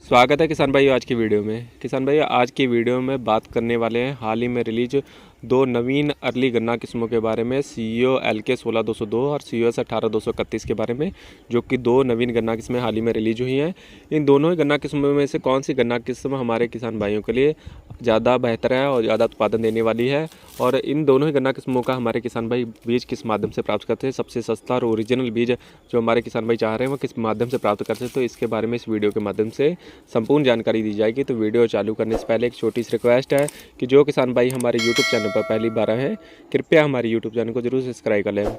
स्वागत है किसान भाइयों आज की वीडियो में। किसान भाइयों आज की वीडियो में बात करने वाले हैं हाल ही में रिलीज दो नवीन अर्ली गन्ना किस्मों के बारे में, CEO LK 16202 और COS 18231 के बारे में, जो कि दो नवीन गन्ना किस्में हाल ही में रिलीज हुई हैं। इन दोनों ही गन्ना किस्मों में से कौन सी गन्ना किस्म हमारे किसान भाइयों के लिए ज़्यादा बेहतर है और ज़्यादा उत्पादन देने वाली है, और इन दोनों ही गन्ना किस्मों का हमारे किसान भाई बीज किस माध्यम से प्राप्त करते हैं, सबसे सस्ता और ओरिजिनल बीज जो हमारे किसान भाई चाह रहे हैं वो किस माध्यम से प्राप्त करते हैं, तो इसके बारे में इस वीडियो के माध्यम से संपूर्ण जानकारी दी जाएगी। तो वीडियो चालू करने से पहले एक छोटी सी रिक्वेस्ट है कि जो किसान भाई हमारे यूट्यूब चैनल पर पहली बार आए हैं, कृपया हमारे यूट्यूब चैनल को जरूर सब्सक्राइब कर लें।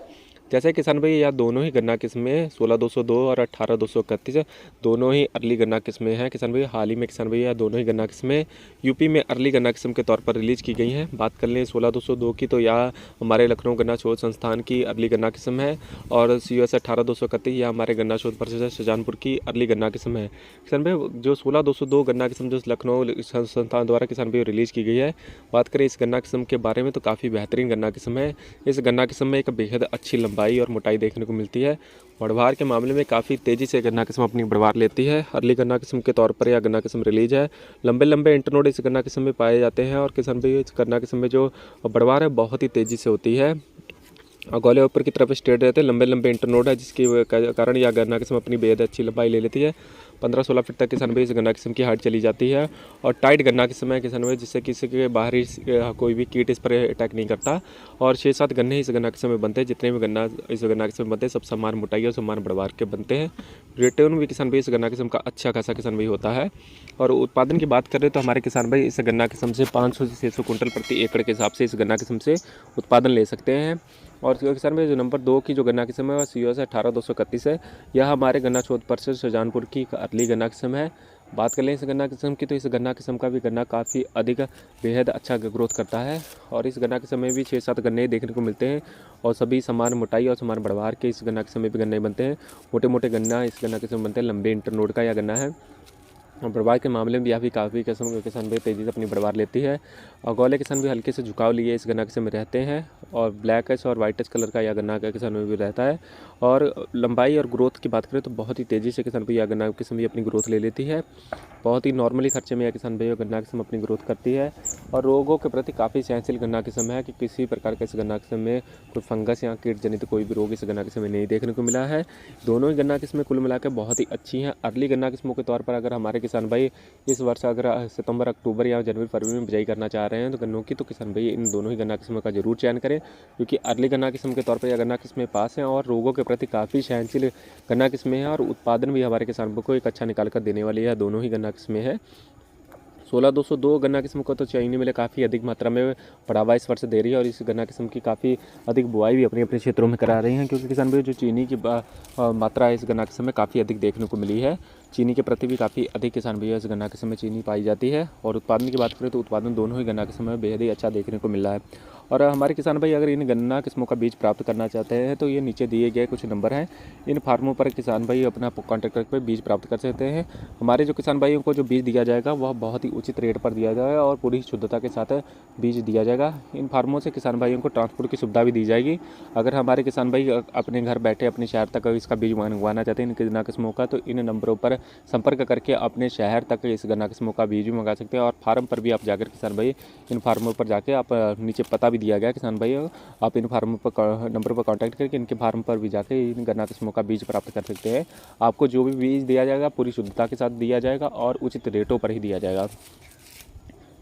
जैसे किसान भाई यह दोनों ही गन्ना किस्में 16202 और 18231 दोनों ही अर्ली गन्ना किस्में हैं। किसान भाई हाल ही में किसान भाई यह दोनों ही गन्ना किस्में यूपी में अर्ली गन्ना किस्म के तौर पर रिलीज की गई हैं। बात कर लें 16202 की तो यह हमारे लखनऊ गन्ना शोध संस्थान की अर्ली गन्ना किस्म है, और COS 18231 यह हमारे गन्ना शोध परिषद शाहजहानपुर की अर्ली गन्ना किस्म है। किसान भाई जो 16202 गन्ना किस्म जो लखनऊ संस्थान द्वारा किसान भाई रिलीज की गई है, बात करें इस गन्ना किस्म के बारे में तो काफ़ी बेहतरीन गन्ना किस्म है। इस गन्ना किस्म में एक बेहद अच्छी लंबाई और मोटाई देखने को मिलती है। बढ़वार के मामले में काफ़ी तेज़ी से गन्ना किस्म अपनी बढ़वार लेती है। अर्ली गन्ना किस्म के तौर पर यह गन्ना किस्म रिलीज है। लंबे लंबे इंटरनोड इस गन्ना किस्म में पाए जाते हैं, और किसान भाई इस गन्ना किस्म में जो बढ़वार है बहुत ही तेज़ी से होती है और गोले ऊपर की तरफ स्ट्रेट रहते हैं। लंबे लंबे इंटरनोड है जिसके कारण यह गन्ना किस्म अपनी बेहद अच्छी लंबाई ले लेती है। 15-16 फीट तक किसान भाई इस गन्ना किस्म की हाइट चली जाती है, और टाइट गन्ना किस्म है किसान भाई जिससे किसी के बाहरी कोई भी कीट इस पर अटैक नहीं करता। और 6-7 गन्ने इस गन्ना किस्म में बनते हैं। जितने भी गन्ना इस गन्ना किस्म में बनते हैं सब समान मोटाई और समान बढ़वार के बनते हैं। रिटर्न भी किसान भाई इस गन्ना किस्म का अच्छा खासा किसान भाई होता है। और उत्पादन की बात करें तो हमारे किसान भाई इस गन्ना किस्म से 500 से 600 कुंटल प्रति एकड़ के हिसाब से इस गन्ना किस्म से उत्पादन ले सकते हैं। और किसान भाई जो नंबर 2 की जो गन्ना किस्म है वह COS 18231 है। यह हमारे गन्ना शोध परिषद शाहजहानपुर की अर्ली गन्ना किस्म है। बात कर लें इस गन्ना किस्म की तो इस गन्ना किस्म का भी गन्ना काफ़ी अधिक बेहद अच्छा ग्रोथ करता है, और इस गन्ना किस्म में भी 6-7 गन्ने देखने को मिलते हैं, और सभी समान मोटाई और समान बढ़वार के इस गन्ना किस्म में भी गन्ने बनते हैं। मोटे मोटे गन्ना इस गन्ना किस्म बनते हैं। लंबे इंटरनोड का यह गन्ना है, और बढ़वार के मामले में भी भी काफ़ी किस्म के किसान भाई तेज़ी से अपनी बढ़वार लेती है। और गोले किसान भी हल्के से झुकाव लिए इस गन्ना किस्म में रहते हैं, और ब्लैक और वाइटिश कलर का यह गन्ना का किसान में भी रहता है। और लंबाई और ग्रोथ की बात करें तो बहुत ही तेज़ी से किसान भाई यह गन्ना किस्म भी अपनी ग्रोथ ले लेती है। बहुत ही नॉर्मली खर्चे में यह किसान भाई गन्ना किस्म अपनी ग्रोथ करती है, और रोगों के प्रति काफ़ी सहनशील गन्ना किस्म है कि किसी प्रकार के इस गन्ना किस्म में कोई फंगस या कीट जनित कोई भी रोग इस गन्ना किस्म में नहीं देखने को मिला है। दोनों ही गन्ना किस्में कुल मिलाकर बहुत ही अच्छी हैं। अर्ली गन्ना किस्मों के तौर पर अगर हमारे किसान भाई इस वर्ष अगर सितंबर, अक्टूबर या जनवरी, फरवरी में बिजाई करना चाह रहे हैं तो गन्नों की, तो किसान भाई इन दोनों ही गन्ना किस्मों का जरूर चयन करें, क्योंकि अर्ली गन्ना किस्म के तौर पर यह गन्ना किस्में पास हैं और रोगों के प्रति काफ़ी सहनशील गन्ना किस्में हैं, और उत्पादन भी हमारे किसानों को एक अच्छा निकाल कर देने वाली है। दोनों ही गन्ना किस्में हैं। 16202 गन्ना किस्म को तो चीनी मिलें काफ़ी अधिक मात्रा में बढ़ावा इस वर्ष दे रही है, और इस गन्ना किस्म की काफ़ी अधिक बुआई भी अपने अपने क्षेत्रों में करा रही हैं, क्योंकि किसान भाई जो चीनी की मात्रा इस गन्ना किस्म में काफ़ी अधिक देखने को मिली है। चीनी के प्रति भी काफ़ी अधिक किसान भाई इस गन्ना किस्म में चीनी पाई जाती है। और उत्पादन की बात करें तो उत्पादन दोनों ही गन्ना किस्म में बेहद ही अच्छा देखने को मिल रहा है। और हमारे किसान भाई अगर इन गन्ना किस्मों का बीज प्राप्त करना चाहते हैं तो ये नीचे दिए गए कुछ नंबर हैं, इन फार्मों पर किसान भाई अपना कॉन्टैक्ट करके बीज प्राप्त कर सकते हैं। हमारे जो किसान भाइयों को जो बीज दिया जाएगा वह बहुत ही उचित रेट पर दिया जाएगा और पूरी शुद्धता के साथ बीज दिया जाएगा। इन फार्मों से किसान भाइयों को ट्रांसपोर्ट की सुविधा भी दी जाएगी। अगर हमारे किसान भाई अपने घर बैठे अपने शहर तक इसका बीज मंगवाना चाहते हैं इन गन्ना किस्मों का, तो इन नंबरों पर संपर्क करके अपने शहर तक इस गन्ना किस्मों का बीज भी मंगा सकते हैं। और फार्म पर भी आप जाकर किसान भाई इन फार्मों पर जाके आप नीचे पता भी दिया गया किसान भाई, आप इन फार्मों पर नंबर पर कांटेक्ट करके इनके फार्म पर भी जाके इन गन्ना किस्मों का बीज प्राप्त कर सकते हैं। आपको जो भी बीज दिया जाएगा पूरी शुद्धता के साथ दिया जाएगा और उचित रेटों पर ही दिया जाएगा।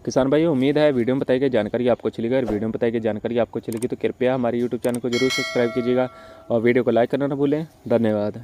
किसान भाई उम्मीद है वीडियो में बताई गई जानकारी आपको अच्छी लगी। अगर वीडियो में बताई गई जानकारी आपको अच्छी लगी तो कृपया हमारे यूट्यूब चैनल को जरूर सब्सक्राइब कीजिएगा और वीडियो को लाइक करना ना भूलें। धन्यवाद।